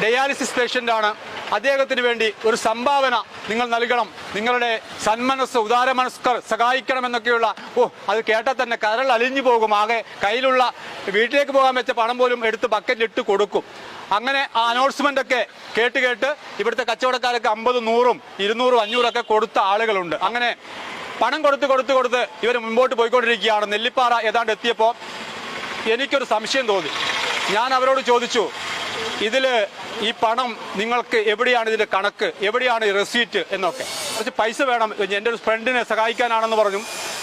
Dialysis പേഷ്യൻ്റാണ്. അദ്ദേഹത്തിന് വേണ്ടി ഒരു സംഭാവന നിങ്ങൾ നൽകണം, നിങ്ങളുടെ സന്മനസ് ഉദാരമനസ്കർ സഹായിക്കണമെന്നൊക്കെയുള്ള അത് കേട്ടാൽ തന്നെ കരൾ അലിഞ്ഞു പോകും. ആകെ കയ്യിലുള്ള വീട്ടിലേക്ക് പോകാൻ വെച്ച പണം പോലും എടുത്ത് ബക്കറ്റിലിട്ട് കൊടുക്കും. അങ്ങനെ ആ അനൗൺസ്മെൻ്റ് ഒക്കെ കേട്ട് ഇവിടുത്തെ കച്ചവടക്കാരൊക്കെ 50, 100, 200, 500 കൊടുത്ത ആളുകളുണ്ട്. അങ്ങനെ പണം കൊടുത്ത് ഇവർ മുമ്പോട്ട് പോയിക്കൊണ്ടിരിക്കുകയാണ്. നെല്ലിപ്പാറ ഏതാണ്ട് എത്തിയപ്പോൾ എനിക്കൊരു സംശയം തോന്നി. ഞാൻ അവരോട് ചോദിച്ചു, ഈ പണം നിങ്ങൾക്ക് എവിടെയാണ് ഇതിൻ്റെ കണക്ക്, എവിടെയാണ് ഈ റെസീറ്റ് എന്നൊക്കെ. കുറച്ച് പൈസ വേണം, എൻ്റെ ഒരു ഫ്രണ്ടിനെ സഹായിക്കാനാണെന്ന് പറഞ്ഞു.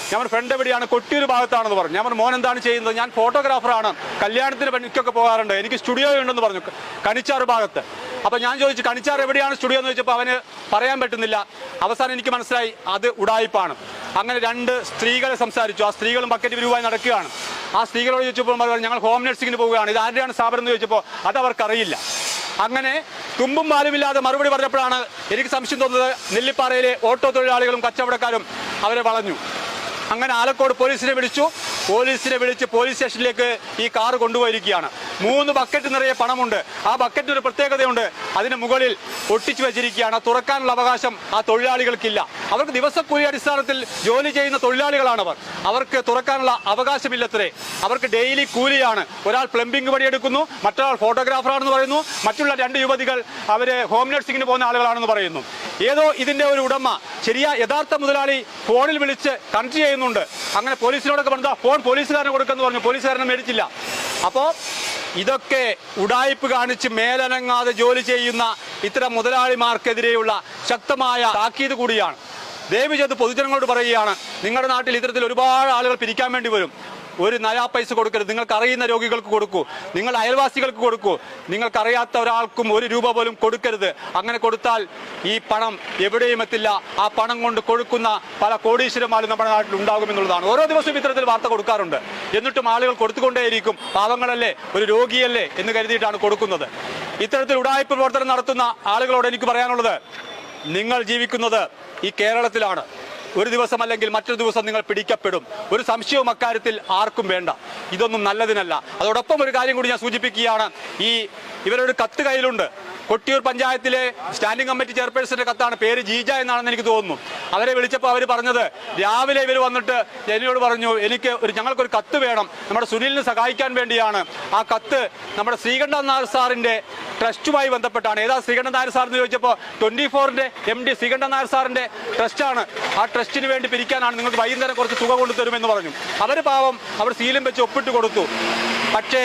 ഞാൻ ഫ്രണ്ട് എവിടെയാണ്? കൊട്ടിയൂർ ഭാഗത്താണെന്ന് പറഞ്ഞു. ഞാൻ മോൻ എന്താണ് ചെയ്യുന്നത്? ഞാൻ ഫോട്ടോഗ്രാഫറാണ്, കല്യാണത്തിന് പണിക്കൊക്കെ പോകാറുണ്ട്, എനിക്ക് സ്റ്റുഡിയോ ഉണ്ടെന്ന് പറഞ്ഞു കണിച്ചാറ് ഭാഗത്ത്. അപ്പോൾ ഞാൻ ചോദിച്ചു കണിച്ചാറ് എവിടെയാണ് സ്റ്റുഡിയോ എന്ന് ചോദിച്ചപ്പോൾ അവന് പറയാൻ പറ്റുന്നില്ല. അവസാനം എനിക്ക് മനസ്സിലായി അത് ഉടായിപ്പാണ്. അങ്ങനെ 2 സ്ത്രീകളെ സംസാരിച്ചു. ആ സ്ത്രീകളും ബക്കറ്റ് വിരുവായി നടക്കുകയാണ്. ആ സ്ത്രീകളോട് ചോദിച്ചപ്പോൾ ഞങ്ങൾ ഹോം നഴ്സിങ്ങിന് പോവുകയാണ്, ഇത് ആരുടെയാണ് സ്ഥാപനം എന്ന് ചോദിച്ചപ്പോൾ അത് അവർക്കറിയില്ല. അങ്ങനെ തുമ്പും പാലുമില്ലാതെ മറുപടി പറഞ്ഞപ്പോഴാണ് എനിക്ക് സംശയം തോന്നുന്നത്. നെല്ലിപ്പാറയിലെ ഓട്ടോ തൊഴിലാളികളും കച്ചവടക്കാരും അവരെ വളഞ്ഞു. അങ്ങനെ ആലക്കോട് പോലീസിനെ വിളിച്ച് പോലീസ് സ്റ്റേഷനിലേക്ക് ഈ കാറ് കൊണ്ടുപോയിരിക്കുകയാണ്. 3 ബക്കറ്റ് നിറയെ പണമുണ്ട്. ആ ബക്കറ്റിന് ഒരു പ്രത്യേകതയുണ്ട്, അതിന് മുകളിൽ ഒട്ടിച്ചു വെച്ചിരിക്കുകയാണ്. തുറക്കാനുള്ള അവകാശം ആ തൊഴിലാളികൾക്കില്ല. അവർക്ക് ദിവസക്കൂലി അടിസ്ഥാനത്തിൽ ജോലി ചെയ്യുന്ന തൊഴിലാളികളാണവർ. അവർക്ക് തുറക്കാനുള്ള അവകാശമില്ലത്രേ. അവർക്ക് ഡെയിലി കൂലിയാണ്. ഒരാൾ പ്ലംബിംഗ് പണിയെടുക്കുന്നു, മറ്റൊരാൾ ഫോട്ടോഗ്രാഫറാണെന്ന് പറയുന്നു, മറ്റുള്ള 2 യുവതികൾ അവർ ഹോം നഴ്സിങ്ങിന് പോകുന്ന ആളുകളാണെന്ന് പറയുന്നു. ഏതോ ഇതിൻ്റെ ഒരു ഉടമ യഥാർത്ഥ മുതലാളി ഫോണിൽ വിളിച്ച് കണക്ട് ചെയ്യുന്നുണ്ട്. അങ്ങനെ പോലീസിനോടൊക്കെ പറഞ്ഞാൽ ഫോൺ പോലീസുകാരനെ കൊടുക്കുമെന്ന് പറഞ്ഞു. പോലീസുകാരനെ മേടിച്ചില്ല. അപ്പോൾ ഇതൊക്കെ ഉടായിപ്പ് കാണിച്ച് മേലനങ്ങാതെ ജോലി ചെയ്യുന്ന ഇത്തരം മുതലാളിമാർക്കെതിരെയുള്ള ശക്തമായ താക്കീത് കൂടിയാണ്. ദയവ് ചെയ്ത് പൊതുജനങ്ങളോട് പറയുകയാണ്, നിങ്ങളുടെ നാട്ടിൽ ഇത്തരത്തിൽ ഒരുപാട് ആളുകൾ പിരിക്കാൻ വേണ്ടി വരും. ഒരു നയാ പൈസ കൊടുക്കരുത്. നിങ്ങൾക്ക് അറിയുന്ന രോഗികൾക്ക് കൊടുക്കൂ, നിങ്ങൾ അയൽവാസികൾക്ക് കൊടുക്കൂ. നിങ്ങൾക്കറിയാത്ത ഒരാൾക്കും 1 രൂപ പോലും കൊടുക്കരുത്. അങ്ങനെ കൊടുത്താൽ ഈ പണം എവിടെയും എത്തില്ല. ആ പണം കൊണ്ട് കൊടുക്കുന്ന പല കോടീശ്വരന്മാരും നമ്മുടെ നാട്ടിൽ ഉണ്ടാകുമെന്നുള്ളതാണ്. ഓരോ ദിവസവും ഇത്തരത്തിൽ വാർത്ത കൊടുക്കാറുണ്ട്. എന്നിട്ടും ആളുകൾ കൊടുത്തുകൊണ്ടേയിരിക്കും. പാവങ്ങളല്ലേ, ഒരു രോഗിയല്ലേ എന്ന് കരുതിയിട്ടാണ് കൊടുക്കുന്നത്. ഇത്തരത്തിൽ ഉടായിപ്പ് പ്രവർത്തനം നടത്തുന്ന ആളുകളോട് എനിക്ക് പറയാനുള്ളത്, നിങ്ങൾ ജീവിക്കുന്നത് ഈ കേരളത്തിലാണ്. ഒരു ദിവസം അല്ലെങ്കിൽ മറ്റൊരു ദിവസം നിങ്ങൾ പിടിക്കപ്പെടും. ഒരു സംശയവും അക്കാര്യത്തിൽ ആർക്കും വേണ്ട. ഇതൊന്നും നല്ലതിനല്ല. അതോടൊപ്പം ഒരു കാര്യം കൂടി ഞാൻ സൂചിപ്പിക്കുകയാണ്. ഇവരൊരു കത്ത് കയ്യിലുണ്ട്. കൊട്ടിയൂർ പഞ്ചായത്തിലെ സ്റ്റാൻഡിംഗ് കമ്മിറ്റി ചെയർപേഴ്സന്റെ കത്താണ്. പേര് ജീജ എന്നാണെന്ന് എനിക്ക് തോന്നുന്നു. അവരെ വിളിച്ചപ്പോൾ അവർ പറഞ്ഞത്, രാവിലെ ഇവർ വന്നിട്ട് എന്നോട് പറഞ്ഞു, ഞങ്ങൾക്കൊരു കത്ത് വേണം, നമ്മുടെ സുനിലിനെ സഹായിക്കാൻ വേണ്ടിയാണ്. ആ കത്ത് നമ്മുടെ ശ്രീകണ്ഠൻ നായർ സാറിന്റെ ട്രസ്റ്റുമായി ബന്ധപ്പെട്ടാണ്. ഏതാ ശ്രീകണ്ഠൻ നായർ സാർ എന്ന് ചോദിച്ചപ്പോൾ 24ന്റെ MD ശ്രീകണ്ഠൻ നായർ സാറിന്റെ ട്രസ്റ്റാണ്. ആ ട്രസ്റ്റിന് വേണ്ടി പിരിക്കാനാണ്, നിങ്ങൾക്ക് വൈകുന്നേരം കുറച്ച് തുക കൊണ്ടുതരുമെന്ന് പറഞ്ഞു. അവർ പാവം അവർ സീലും വെച്ച് ഒപ്പിട്ട് കൊടുത്തു. പക്ഷേ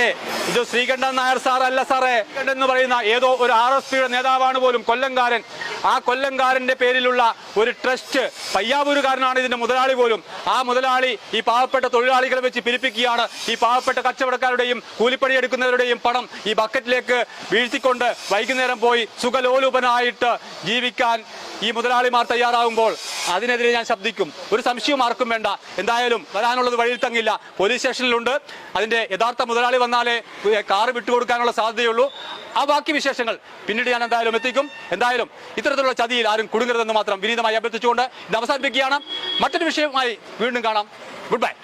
ഇത് ശ്രീകണ്ഠൻ നായർ സാറല്ല സാറേ എന്ന് പറയുന്ന ഏതോ ഒരു RSPയുടെ നേതാവാണ് പോലും, കൊല്ലംകാരൻ. ആ കൊല്ലംകാരന്റെ പേരിലുള്ള ഒരു ട്രസ്റ്റ്, പയ്യാവൂരുകാരനാണ് ഇതിന്റെ മുതലാളി പോലും. ആ മുതലാളി ഈ പാവപ്പെട്ട തൊഴിലാളികളെ വെച്ച് പിരിപ്പിക്കുകയാണ്. ഈ പാവപ്പെട്ട കച്ചവടക്കാരുടെയും കൂലിപ്പണി എടുക്കുന്നവരുടെയും പണം ഈ ബക്കറ്റിലേക്ക് വീഴ്ത്തിക്കൊണ്ട് വൈകുന്നേരം പോയി സുഖലോലുപനായിട്ട് ജീവിക്കാൻ ഈ മുതലാളിമാർ തയ്യാറാകുമ്പോൾ അതിനെതിരെ ഞാൻ ശബ്ദിക്കും. ഒരു സംശയവും ആർക്കും വേണ്ട. എന്തായാലും വരാനുള്ളത് വഴിയിൽ തങ്ങില്ല. പോലീസ് സ്റ്റേഷനിലുണ്ട്. അതിന്റെ യഥാർത്ഥ മുതലാളി വന്നാലേ കാറ് വിട്ടുകൊടുക്കാനുള്ള സാധ്യതയുള്ളൂ. ആ ബാക്കി വിശേഷങ്ങൾ പിന്നീട് ഞാൻ എന്തായാലും എത്തിക്കും. എന്തായാലും ഇത്തരത്തിലുള്ള ചതിയിൽ ആരും കുടുങ്ങരുതെന്ന് മാത്രം വിനീതമായി അഭ്യർത്ഥിച്ചുകൊണ്ട് ഇത് അവസാനിപ്പിക്കുകയാണ്. മറ്റൊരു വിഷയവുമായി വീണ്ടും കാണാം. Good bye.